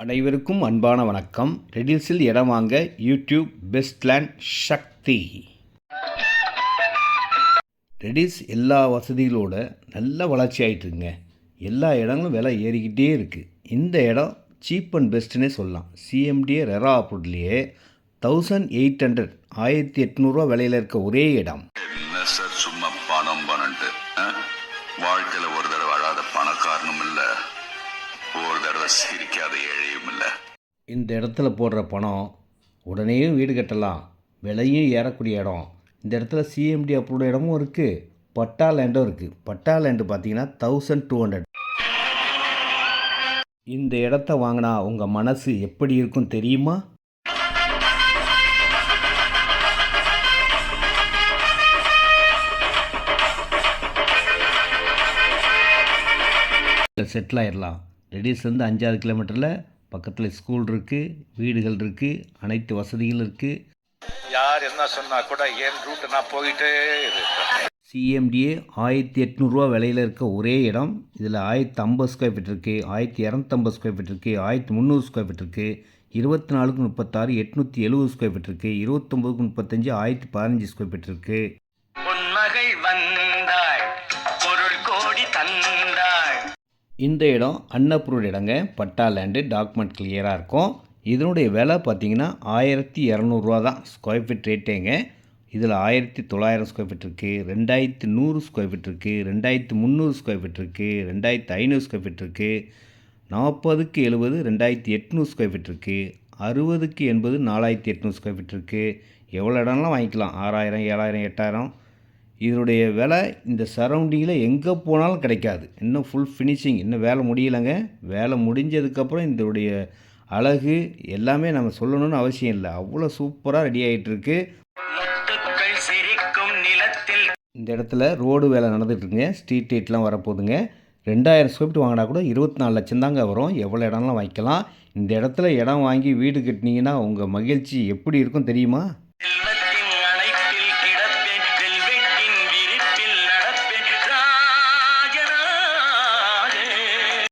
அனைவருக்கும் அன்பான வணக்கம். ரெடில்ஸில் இடம் வாங்க யூடியூப் பெஸ்ட் லேண்ட் சக்தி. ரெடில்ஸ் எல்லா வசதிகளோட நல்ல வளர்ச்சி ஆகிட்டுருங்க. எல்லா இடங்களும் விலை ஏறிக்கிட்டே இருக்குது. இந்த இடம் சீப் அண்ட் பெஸ்ட்டுன்னே சொல்லலாம். சிஎம்டிஏ ரெரா அப்ரூவ்ட்லேயே 1800 1800 விலையில் இருக்க ஒரே இடம். என்ன சார் சும்மா பணம் பணன்ட்டு வாழ்க்கையில் ஒரு தடவை அழாத பணக்காரனும் இல்லை, ஒரு தடவை சிரிக்காத ஏழையும் இல்லை. இந்த இடத்துல போடுற பணம் உடனேயும் வீடு கட்டலாம், விலையும் ஏறக்கூடிய இடம். இந்த இடத்துல சிஎம்டி அப்ரூவ்டு இடமும் இருக்குது, பட்டா லேண்டும் இருக்குது. பட்டா லேண்டு பார்த்தீங்கன்னா 1200. இந்த இடத்த வாங்கினா உங்கள் மனசு எப்படி இருக்கும் தெரியுமா? செட்டில் ஆயிடலாம். ரெடில்ஸ்லேருந்து 5-6 கிலோமீட்டரில் பக்கத்தில் ஸ்கூல் இருக்குது, வீடுகள் இருக்குது, அனைத்து வசதிகளும் இருக்குது. யார் என்ன சொன்னால் கூட என் ரூட்டு நான் போயிட்டே இருக்கேன். சிஎம்டிஏ 1800 விலையில் இருக்க ஒரே இடம். இதில் 1050 ஸ்கொயர் ஃபீட் இருக்குது, 1250 ஸ்கொயர் ஃபீட் இருக்குது, 1300 ஸ்கொயர் ஃபீட் இருக்குது, 24க்கு 36 870 ஸ்கொயர் ஃபீட் இருக்குது, 29க்கு 35 1015 ஸ்கொயர் ஃபீட் இருக்குது. இந்த இடம் அன்அப்ரூவ்டு இடங்க. பட்டா லேண்டு, டாக்குமெண்ட் கிளியராக இருக்கும். இதனுடைய விலை பார்த்தீங்கன்னா 1200 தான் ஸ்கொயர் ஃபீட் ரேட்டேங்க. இதில் 1900 ஸ்கொயர் ஃபீட் இருக்குது, 2100 ஸ்கொயர் ஃபீட் இருக்குது, 2300 ஸ்கொயர் ஃபீட் இருக்குது, 2500 ஸ்கொயர் ஃபீட் இருக்குது, 40க்கு 70 2800 ஸ்கொயர் ஃபீட் இருக்குது, 60க்கு 80 4800 ஸ்கொயர் ஃபீட் இருக்குது. எவ்வளோ இடம்லாம் வாங்கிக்கலாம். 6000 7000 8000. இதனுடைய விலை இந்த சரௌண்டிங்கில் எங்கே போனாலும் கிடைக்காது. இன்னும் ஃபுல் ஃபினிஷிங், இன்னும் வேலை முடியலைங்க. வேலை முடிஞ்சதுக்கப்புறம் இதனுடைய அழகு எல்லாமே நம்ம சொல்லணும்னு அவசியம் இல்லை. அவ்வளோ சூப்பராக ரெடி ஆகிட்டுருக்கு. இந்த இடத்துல ரோடு வேலை நடந்துகிட்ருக்குங்க. ஸ்ட்ரீட் லைட்லாம் வரப்போகுதுங்க. 2000 ஸ்கொயர் ஃபீட் வாங்கினா கூட 24 லட்சம் தாங்க வரும். எவ்வளோ இடம்லாம் வாங்கிக்கலாம். இந்த இடத்துல இடம் வாங்கி வீடு கட்டினீங்கன்னா உங்கள் மகிழ்ச்சி எப்படி இருக்கும் தெரியுமா?